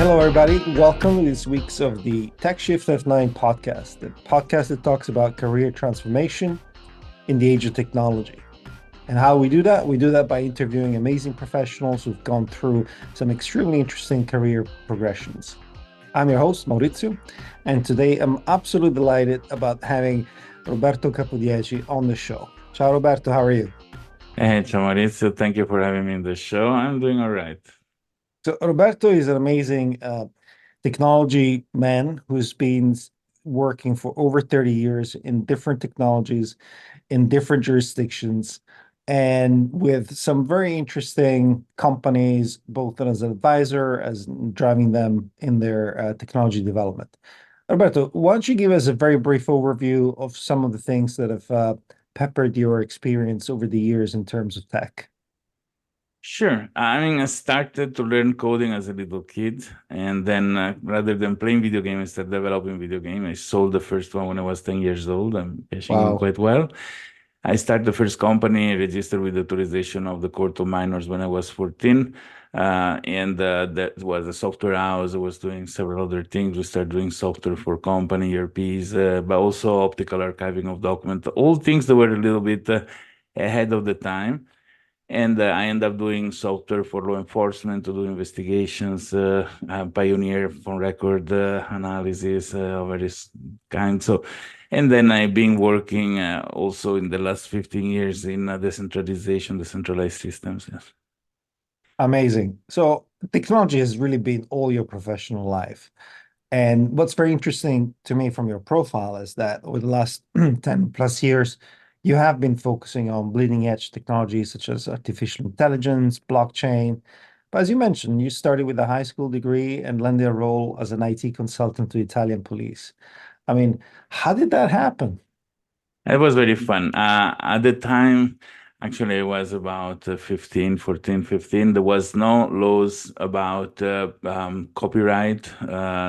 Hello, everybody. Welcome to this week's of the Tech Shift F9 podcast, the podcast that talks about career transformation in the age of technology. And how we do that? We do that by interviewing amazing professionals who've gone through some extremely interesting career progressions. I'm your host, Maurizio, and today I'm absolutely delighted about having Roberto Capodieci on the show. Ciao, Roberto. How are you? Hey, ciao Maurizio, thank you for having me in the show. I'm doing all right. So Roberto is an amazing technology man who's been working for over 30 years in different technologies, in different jurisdictions, and with some very interesting companies, both as an advisor, as driving them in their technology development. Roberto, why don't you give us a very brief overview of some of the things that have peppered your experience over the years in terms of tech? Sure. I started to learn coding as a little kid, and then rather than playing video games, I started developing video game. I sold the first one when I was 10 years old. I'm cashing in Wow. quite well. I started the first company registered with authorization of the Court of Minors when I was 14. And that was a software house. I was doing several other things. We started doing software for company, ERPs, but also optical archiving of documents, all things that were a little bit ahead of the time. And I end up doing software for law enforcement to do investigations, pioneer phone record analysis of various kinds. So, and then I've been working also in the last 15 years in decentralization, decentralized systems. Yes. Amazing. So technology has really been all your professional life. And what's very interesting to me from your profile is that over the last 10 plus years, you have been focusing on bleeding edge technologies such as artificial intelligence, blockchain. But as you mentioned, you started with a high school degree and landed a role as an IT consultant to Italian police. I mean, how did that happen? It was very fun. At the time, actually, I was about 15, 14, 15. There was no laws about copyright,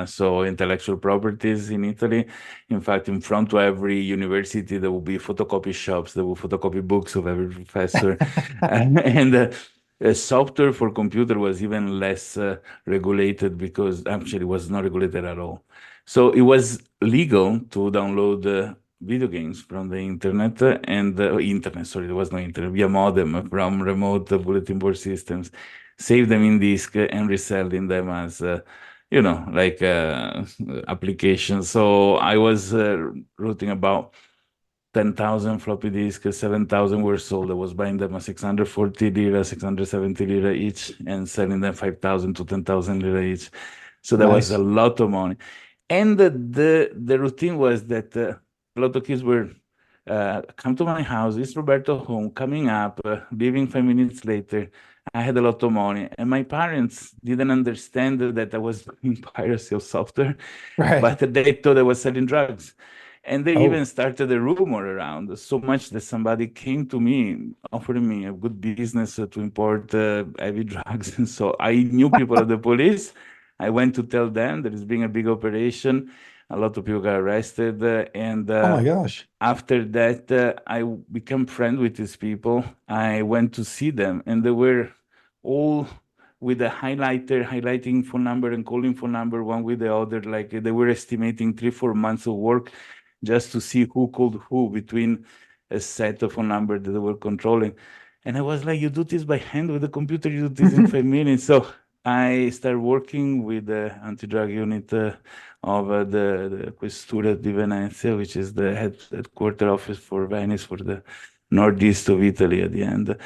so intellectual properties in Italy. In fact, in front of every university, there will be photocopy shops. There will photocopy books of every professor. And software for computer was even less regulated because actually it was not regulated at all. So it was legal to download video games from the internet and internet, sorry, there was no internet, via modem from remote bulletin board systems, save them in disk and reselling them as, like applications. So I was routing about 10,000 floppy disks, 7,000 were sold. I was buying them at 640 lira, 670 lira each, and selling them 5,000 to 10,000 lira each. So that was a Nice. lot of money. And the routine was that a lot of kids were come to my house. Is Roberto home? Coming up, leaving 5 minutes later. I had a lot of money, and my parents didn't understand that I was doing piracy of software, Right. but they thought I was selling drugs. And they Oh, even started a rumor around so much that somebody came to me offering me a good business to import heavy drugs. And so I knew people at the police. I went to tell them there is being a big operation. A lot of people got arrested. And oh my gosh. after that, I became friend with these people. I went to see them, and they were all with a highlighter, highlighting phone number and calling phone number one with the other. Like they were estimating 3, 4 months of work just to see who called who between a set of phone number that they were controlling. And I was like, you do this by hand with the computer, you do this in 5 minutes. So I started working with the anti-drug unit of the Questura di Venezia, which is the headquarter office for Venice for the northeast of Italy at the end.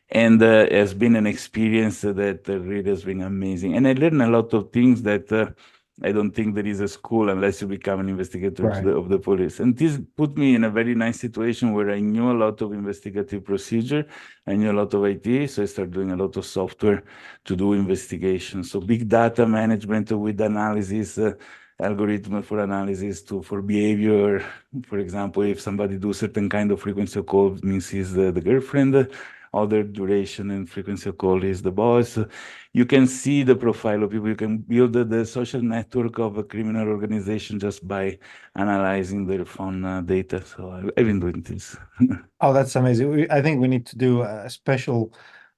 And it's been an experience that really has been amazing. And I learned a lot of things that I don't think there is a school unless you become an investigator of Right. the police. And this put me in a very nice situation where I knew a lot of investigative procedure. I knew a lot of IT, so I started doing a lot of software to do investigations. So big data management with analysis, algorithm for analysis for behavior. For example, if somebody do certain kind of frequency of call, means he's the girlfriend. Other duration and frequency of call is the boss. You can see the profile of people. You can build the social network of a criminal organization just by analyzing their phone data. So I've been doing this. Oh, that's amazing. I think we need to do a special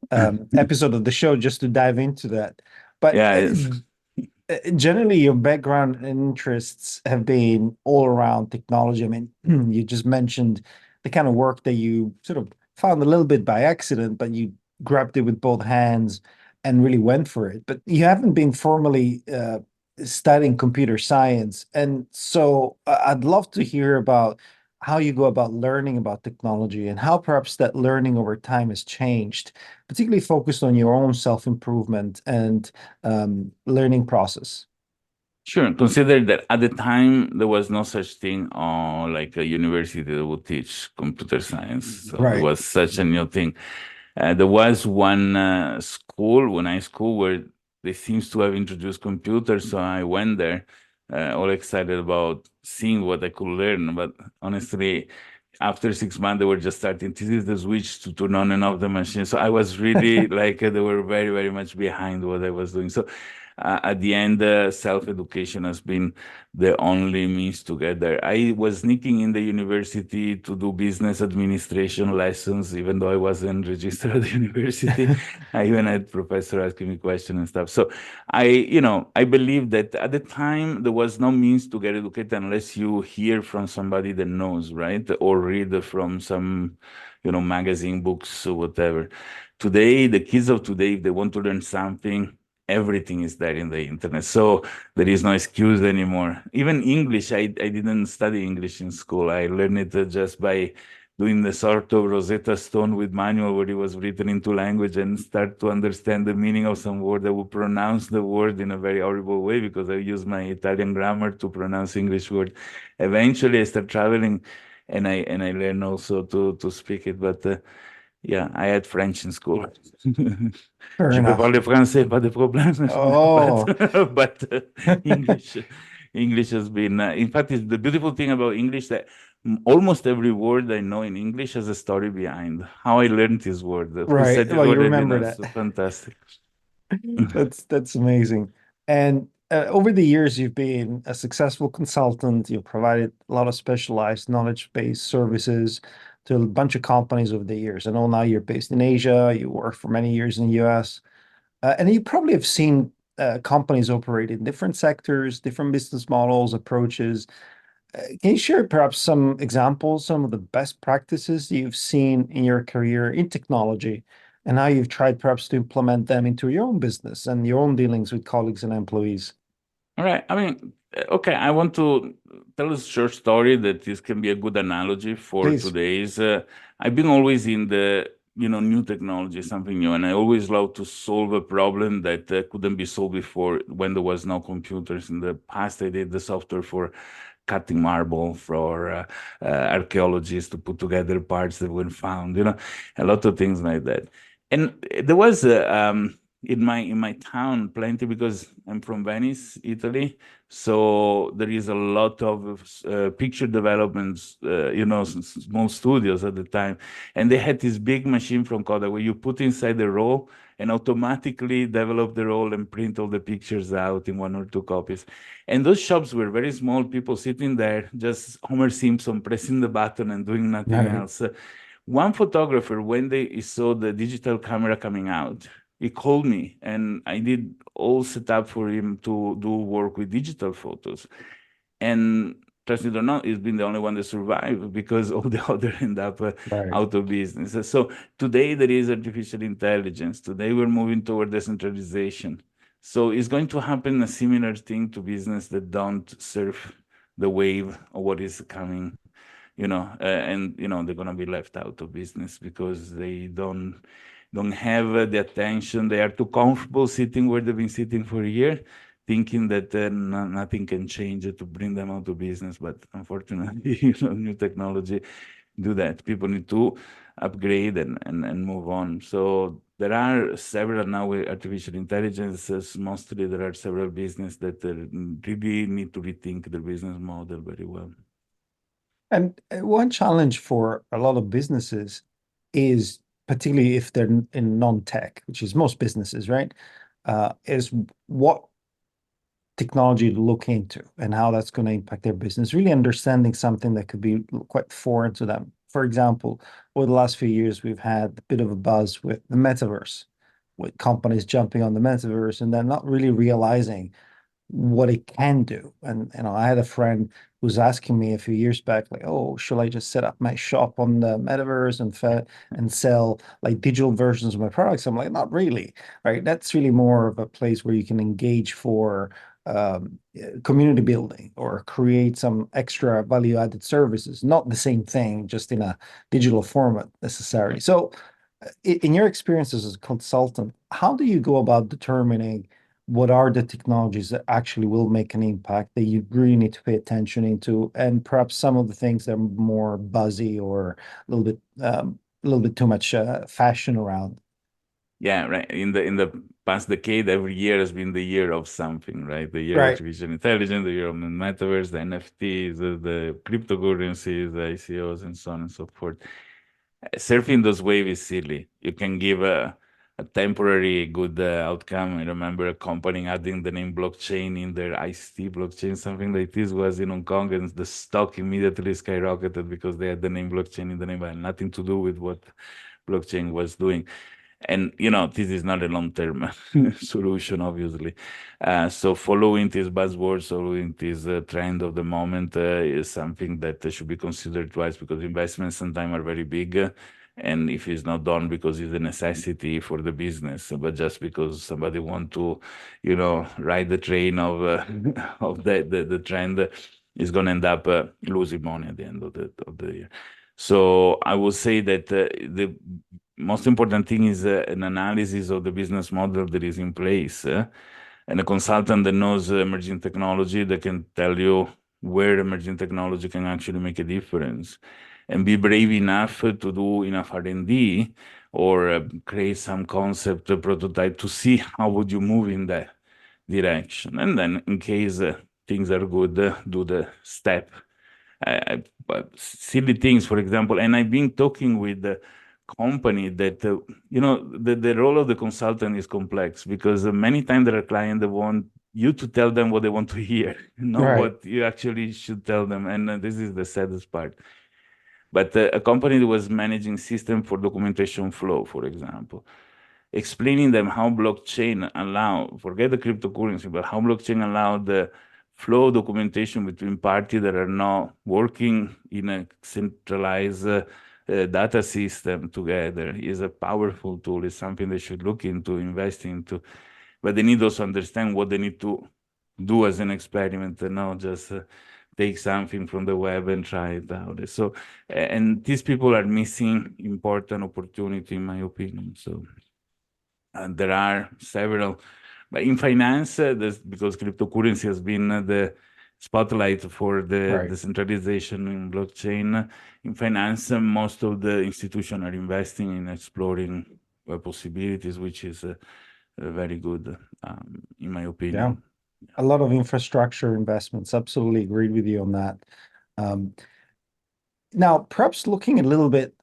episode of the show just to dive into that. But Yeah, it's generally your background and interests have been all around technology. I mean, you just mentioned the kind of work that you sort of found a little bit by accident, but you grabbed it with both hands and really went for it. But you haven't been formally studying computer science. And so I'd love to hear about how you go about learning about technology and how perhaps that learning over time has changed, particularly focused on your own self-improvement and learning process. Sure. Consider that at the time there was no such thing like a university that would teach computer science. So there Right. was such a new thing. There was one school, one high school, where they seems to have introduced computers. So I went there, all excited about seeing what I could learn. But honestly, after 6 months, they were just starting. This is the switch to turn on and off the machine. So I was really like they were very, very much behind what I was doing. So at the end, self-education has been the only means to get there. I was sneaking in the university to do business administration lessons, even though I wasn't registered at the university. I even had professor asking me questions and stuff. So I believe that at the time there was no means to get educated unless you hear from somebody that knows, right? Or read from some, magazine, books, or whatever. Today, the kids of today, if they want to learn something, everything is there in the internet. So there is no excuse anymore. Even English, I didn't study English in school. I learned it just by doing the sort of Rosetta Stone with manual where it was written into language and start to understand the meaning of some word. I would pronounce the word in a very horrible way because I use my Italian grammar to pronounce English word. Eventually I start traveling and I learn also to speak it. But yeah, I had French in school. Fair Je peux enough. parler français, pas de problème. But Oh, English, English has been. In fact, it's the beautiful thing about English that almost every word I know in English has a story behind. How I learned this word, who right. said this Well, you word, I didn't remember know. that. So fantastic. That's amazing. And over the years, you've been a successful consultant. You've provided a lot of specialized knowledge-based services to a bunch of companies over the years. I know now you're based in Asia. You worked for many years in the US. And you probably have seen companies operate in different sectors, different business models, approaches. Can you share perhaps some examples, some of the best practices you've seen in your career in technology, and how you've tried perhaps to implement them into your own business and your own dealings with colleagues and employees? All right. I mean, okay, I want to tell a short story that this can be a good analogy for Please. today's. I've been always in the, new technology, something new, and I always love to solve a problem that couldn't be solved before when there was no computers. In the past, I did the software for cutting marble for archaeologists to put together parts that were found, a lot of things like that. And there was in my town plenty because I'm from Venice, Italy. So there is a lot of picture developments, small studios at the time, and they had this big machine from Kodak where you put inside the roll and automatically develop the roll and print all the pictures out in one or two copies. And those shops were very small, people sitting there, just Homer Simpson pressing the button and doing nothing Right. else. One photographer, when he saw the digital camera coming out, he called me and I did all set up for him to do work with digital photos. And trust it or not, he's been the only one that survived because all the other end up Right. out of business. So today there is artificial intelligence. Today we're moving toward decentralization. So it's going to happen a similar thing to business that don't surf the wave of what is coming, and they're gonna be left out of business because they don't have the attention. They are too comfortable sitting where they've been sitting for a year, thinking that nothing can change it to bring them out of business. But unfortunately, new technology do that. People need to upgrade and move on. So there are several now with artificial intelligence. Mostly there are several business that really need to rethink their business model very well. And one challenge for a lot of businesses is, particularly if they're in non-tech, which is most businesses, right? Is what technology to look into and how that's going to impact their business, really understanding something that could be quite foreign to them. For example, over the last few years, we've had a bit of a buzz with the metaverse, with companies jumping on the metaverse and then not really realizing what it can do. And I had a friend who was asking me a few years back, like, oh, should I just set up my shop on the metaverse and sell like digital versions of my products? I'm like, not really, right? That's really more of a place where you can engage for community building or create some extra value added services, not the same thing, just in a digital format necessarily. So, in your experiences as a consultant, how do you go about determining what are the technologies that actually will make an impact that you really need to pay attention into, and perhaps some of the things that are more buzzy or a little bit too much fashion around? Yeah, right. In the past decade, every year has been the year of something, right? The year of Right. artificial intelligence, the year of the metaverse, the NFTs, the cryptocurrencies, the ICOs, and so on and so forth. Surfing those waves is silly. You can give a temporary good outcome. I remember a company adding the name blockchain in their ICT blockchain, something like this was in Hong Kong, and the stock immediately skyrocketed because they had the name blockchain in the name, but had nothing to do with what blockchain was doing. And this is not a long-term solution, obviously. So following this buzzword, following this trend of the moment is something that should be considered twice, because investments sometimes are very big. And if it's not done because it's a necessity for the business, but just because somebody want to, ride the train of of the trend, is going to end up losing money at the end of the year. So I would say that the most important thing is an analysis of the business model that is in place, and a consultant that knows emerging technology, that can tell you where emerging technology can actually make a difference, and be brave enough to do enough R&D or create some concept prototype to see how would you move in that direction. And then in case things are good, do the step. Silly things, for example, and I've been talking with the company that, the role of the consultant is complex, because many times there are clients that want you to tell them what they want to hear, not Right. what you actually should tell them. And this is the saddest part. But a company that was managing system for documentation flow, for example, explaining them how blockchain allow, forget the cryptocurrency, but how blockchain allow the flow documentation between parties that are not working in a centralized data system together is a powerful tool. It's something they should look into, invest into. But they need also to understand what they need to do as an experiment, and not just take something from the web and try it out. So, and these people are missing important opportunity, in my opinion. So, and there are several, but in finance, because cryptocurrency has been the spotlight for the Right. decentralization in blockchain. In finance, most of the institutions are investing in exploring possibilities, which is very good, in my Yeah. opinion. A lot of infrastructure investments. Absolutely agreed with you on that. Um, Now, perhaps looking a little bit,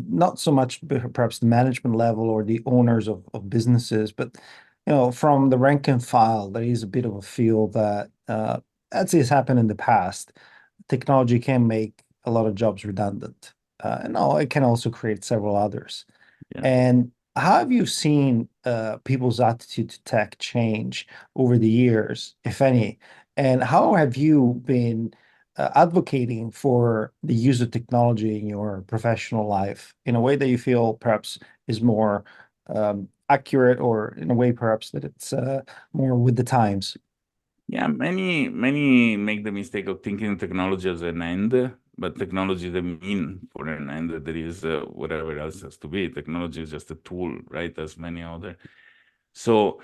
not so much perhaps the management level or the owners of businesses, but from the rank and file, there is a bit of a feel that, as has happened in the past, technology can make a lot of jobs redundant. And no, it can also create several others. Yeah. And how have you seen people's attitude to tech change over the years, if any? And how have you been advocating for the use of technology in your professional life in a way that you feel perhaps is more accurate, or in a way perhaps that it's more with the times? Yeah, many make the mistake of thinking technology as an end, but technology is a mean for an end. There is whatever else has to be. Technology is just a tool, right? As many other. So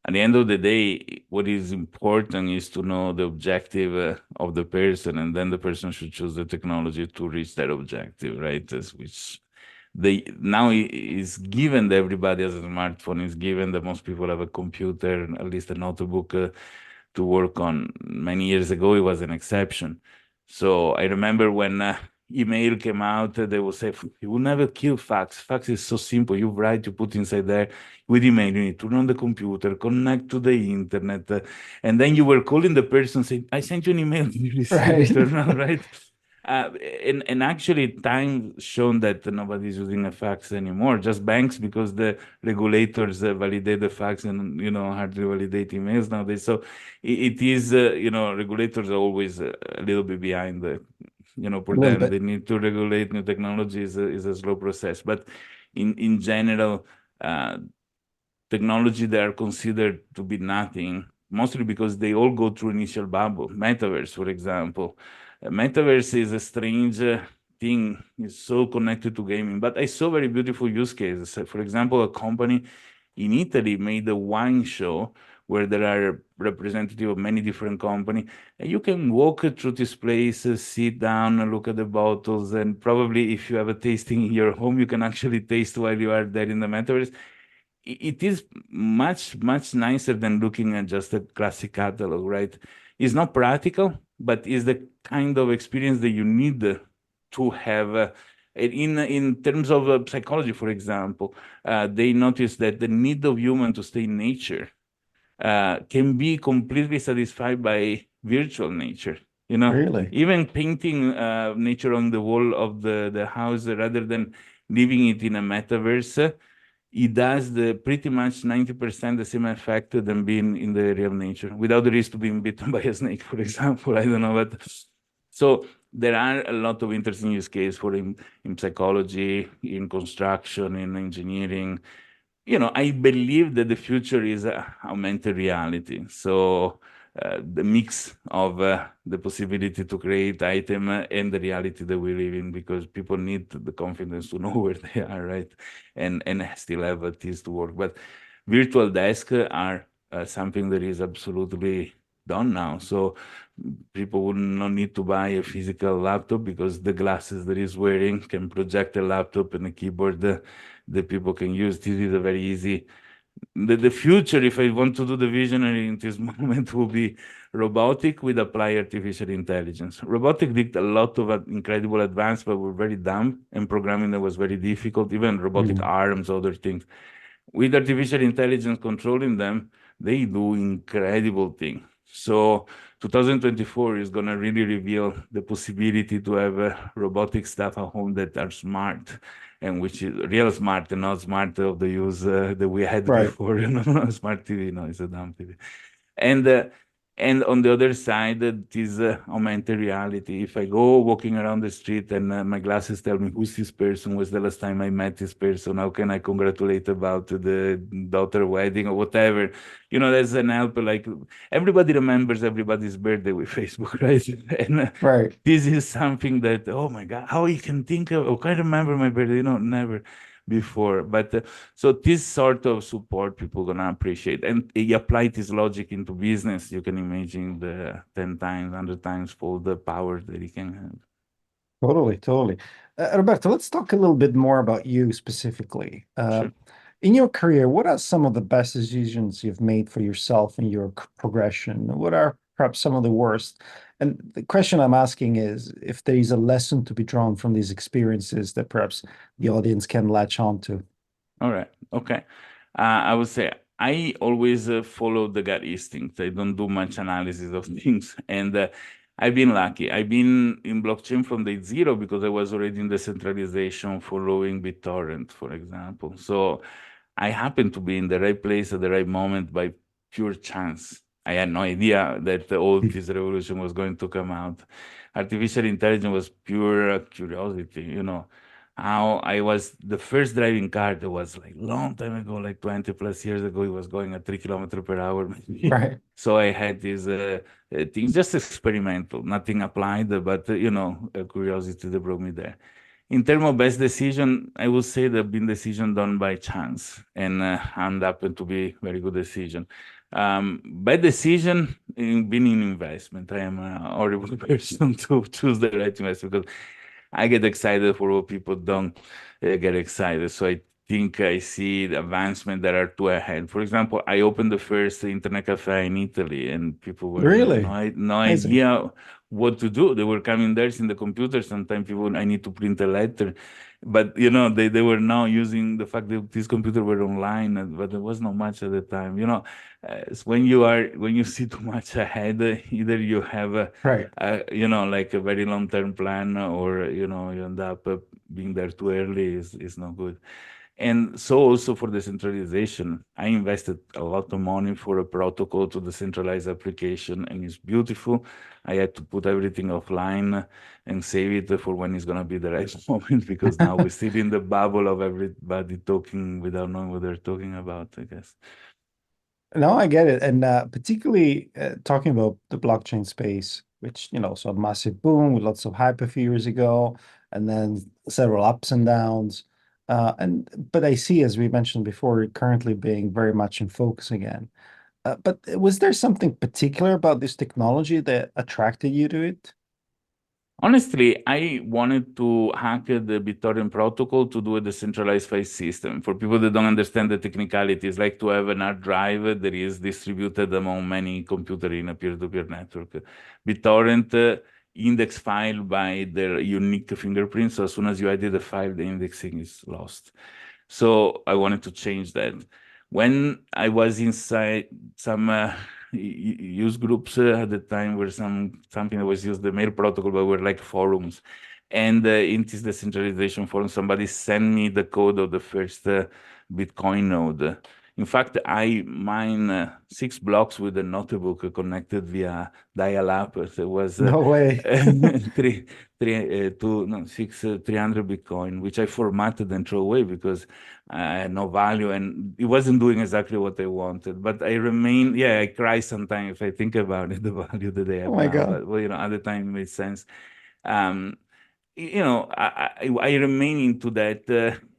at the end of the day, what is important is to know the objective of the person, and then the person should choose the technology to reach that objective, right? Which they now is given that everybody has a smartphone, is given that most people have a computer, at least a notebook to work on. Many years ago, it was an exception. So I remember when email came out, they would say, you will never kill fax. Fax is so simple. You write, you put inside there. With email, you need to run the computer, connect to the internet. And then you were calling the person saying, I sent you an email, did you receive Right. it or not, right? Uh, and actually, time shown that nobody's using a fax anymore. Just banks, because the regulators validate the fax and hardly validate emails nowadays. So it is regulators are always a little bit behind A for little them. bit. They need to regulate new technology is a slow process. But in general, uh, technology that are considered to be nothing, mostly because they all go through initial bubble. Metaverse, for example. Metaverse is a strange thing. It's so connected to gaming. But I saw very beautiful use cases. For example, a company in Italy made a wine show where there are representatives of many different companies. And you can walk through this place, sit down, look at the bottles, and probably if you have a tasting in your home, you can actually taste while you are there in the metaverse. It is much, much nicer than looking at just a classic catalog, right? It's not practical, but it's the kind of experience that you need to have. In terms of psychology, for example, they notice that the need of human to stay in nature can be completely satisfied by virtual nature. Really? Even painting nature on the wall of the house rather than leaving it in a metaverse, it does the pretty much 90% the same effect than being in the real nature without the risk of being bitten by a snake, for example. I don't know, but so there are a lot of interesting use cases for in psychology, in construction, in engineering. I believe that the future is augmented reality. So the mix of the possibility to create item and the reality that we live in, because people need the confidence to know where they are, right? And still have things to work. But virtual desks are something that is absolutely done now. So people would not need to buy a physical laptop because the glasses that he's wearing can project a laptop and a keyboard that people can use. This is a very easy. The future, if I want to do the visionary in this moment, will be robotic with applied artificial intelligence. Robotic did a lot of incredible advance, but were very dumb, and programming that was very difficult, even robotic Mm. arms, other things. With artificial intelligence controlling them, they do incredible things. So 2024 is going to really reveal the possibility to have robotic stuff at home that are smart, and which is real smart and not smart of the use that we had Right. before. Smart TV, no, it's a dumb TV. And uh, and on the other side, this augmented reality. If I go walking around the street and my glasses tell me who's this person, was the last time I met this person, how can I congratulate about the daughter wedding or whatever? There's an help. Like everybody remembers everybody's birthday with Facebook, right? And Right. this is something that, oh my God, how you can think of, oh, can I remember my birthday? Never before. But so this sort of support people gonna appreciate, and you apply this logic into business, you can imagine the 10 times, 100 times fold the power that you can have. Totally, totally. Roberto, let's talk a little bit more about you specifically. Sure. In your career, what are some of the best decisions you've made for yourself in your progression? What are perhaps some of the worst? And the question I'm asking is if there is a lesson to be drawn from these experiences that perhaps the audience can latch on to. All right. Okay. I would say I always follow the gut instinct. I don't do much analysis of things. And I've been lucky. I've been in blockchain from day zero because I was already in decentralization following BitTorrent, for example. So I happened to be in the right place at the right moment by pure chance. I had no idea that all this revolution was going to come out. Artificial intelligence was pure curiosity, how I was the first driving car that was like long time ago, like 20 plus years ago, it was going at 3 kilometers per hour. Maybe. Right. So I had these things, just experimental, nothing applied, but a curiosity that brought me there. In terms of best decision, I would say there have been decision done by chance and and happened to be very good decision. Bad decision in being in investment. I am a horrible person to choose the right investment because I get excited for what people don't get excited. So I think I see the advancement that are too ahead. For example, I opened the first internet cafe in Italy, and people were Really no amazing. idea what to do. They were coming there in the computer. Sometimes people, I need to print a letter, but they were now using the fact that these computers were online, but there was not much at the time. It's when you see too much ahead, either you have Right. like a very long-term plan, or you end up being there too early is not good. And so also for decentralization, I invested a lot of money for a protocol to decentralize application, and it's beautiful. I had to put everything offline and save it for when it's going to be the right moment, because now we're still in the bubble of everybody talking without knowing what they're talking about, I guess. No, I get it. And particularly talking about the blockchain space, which, saw a massive boom with lots of hype a few years ago, and then several ups and downs. But I see, as we mentioned before, currently being very much in focus again. But was there something particular about this technology that attracted you to it? Honestly, I wanted to hack the BitTorrent protocol to do a decentralized file system. For people that don't understand the technicalities, like to have an hard drive that is distributed among many computers in a peer-to-peer network. BitTorrent index file by their unique fingerprint. So as soon as you edit the file, the indexing is lost. So I wanted to change that. When I was inside some use groups at the time, were something that was used the mail protocol, but were like forums. And in this decentralization forum, somebody sent me the code of the first Bitcoin node. In fact, I mine 6 blocks with a notebook connected via dial-up. So it was No way. three, two, no, 300 Bitcoin, which I formatted and threw away because I had no value, and it wasn't doing exactly what I wanted. But I remain, yeah, I cry sometimes if I think about it, the value that they Oh have my now. God. But well, at the time it made sense. Um, I remain into that,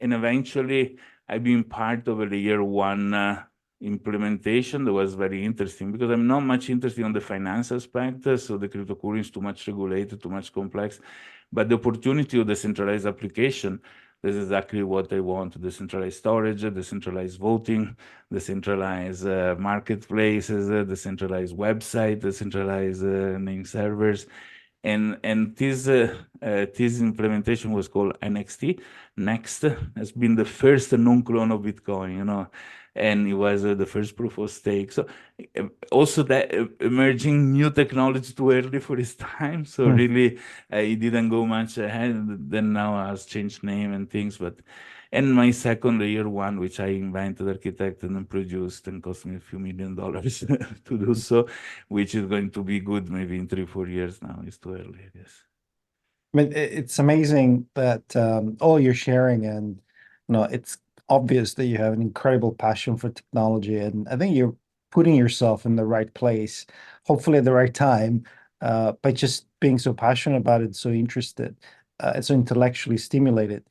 and eventually I've been part of a layer one implementation that was very interesting, because I'm not much interested on the finance aspect, so the cryptocurrency is too much regulated, too much complex, but the opportunity of decentralized application, this is exactly what I want: decentralized storage, decentralized voting, decentralized marketplaces, decentralized website, decentralized name servers. And this implementation was called NXT. Next has been the first non-clone of Bitcoin, and it was the first proof of stake. So also that emerging new technology too early for its time. So Hmm. really, it didn't go much ahead. Then now has changed name and things, but. And my second layer one, which I invented, architected, and produced, and cost me a few $1 million to do so, which is going to be good maybe in 3, 4 years now. It's too early, I guess. I mean, it's amazing that all you're sharing, and it's obvious that you have an incredible passion for technology, and I think you're putting yourself in the right place, hopefully at the right time, by just being so passionate about it, so interested, and so intellectually stimulated.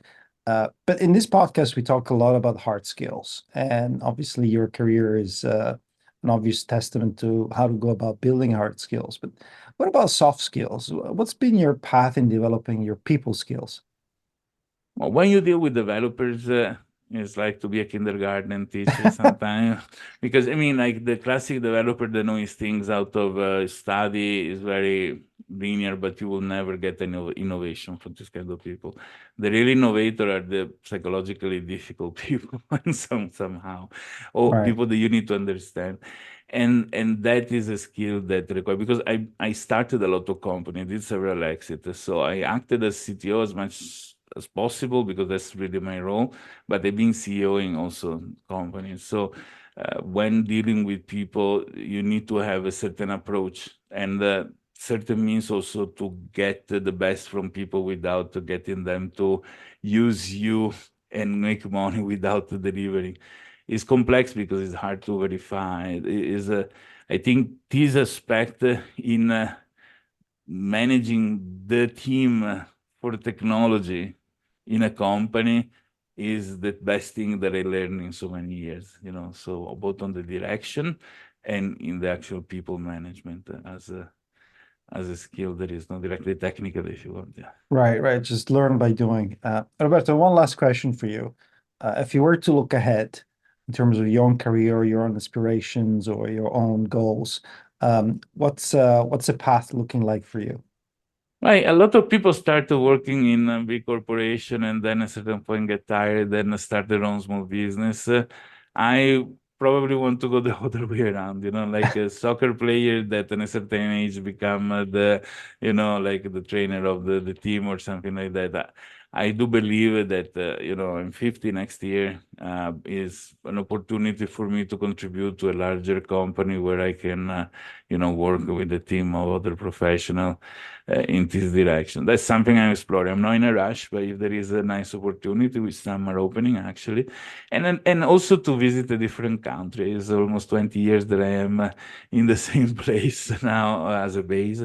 But in this podcast, we talk a lot about hard skills, and obviously your career is an obvious testament to how to go about building hard skills. But what about soft skills? What's been your path in developing your people skills? Well, when you deal with developers, it's like to be a kindergarten teacher sometimes, because I mean, like the classic developer that knows things out of study is very linear, but you will never get any innovation from this kind of people. The real innovator are the psychologically difficult people, somehow, or Right. people that you need to understand. And that is a skill that require, because I started a lot of company, did several exits, so I acted as CTO as much as possible because that's really my role. But I've been CEOing also companies. So when dealing with people, you need to have a certain approach, and certain means also to get the best from people without getting them to use you and make money without delivering. It's complex because it's hard to verify. It is I think this aspect in managing the team for technology in a company is the best thing that I learned in so many years, so both on the direction and in the actual people management as a skill that is not directly technical, if you want. Yeah. Right, right. Just learn by doing. Roberto, one last question for you. if you were to look ahead in terms of your own career, your own aspirations, or your own goals, what's the path looking like for you? Right. A lot of people start working in a big corporation and then at a certain point get tired, then start their own small business. I probably want to go the other way around, like a soccer player that at a certain age become like the trainer of the team or something like that. I do believe that, I'm 50 next year, is an opportunity for me to contribute to a larger company where I can, work with a team of other professionals in this direction. That's something I'm exploring. I'm not in a rush, but if there is a nice opportunity, which some are opening actually, and also to visit a different country. It's almost 20 years that I am in the same place now as a base,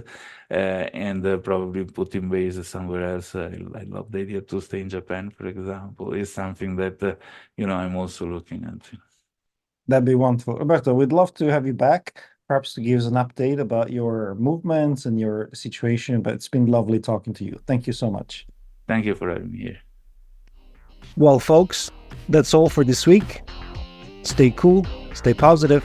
and probably putting base somewhere else. I love the idea to stay in Japan, for example. Is something that I'm also looking at. That'd be wonderful. Roberto, we'd love to have you back, perhaps to give us an update about your movements and your situation, but it's been lovely talking to you. Thank you so much. Thank you for having me here. Well, folks, that's all for this week. Stay cool, stay positive.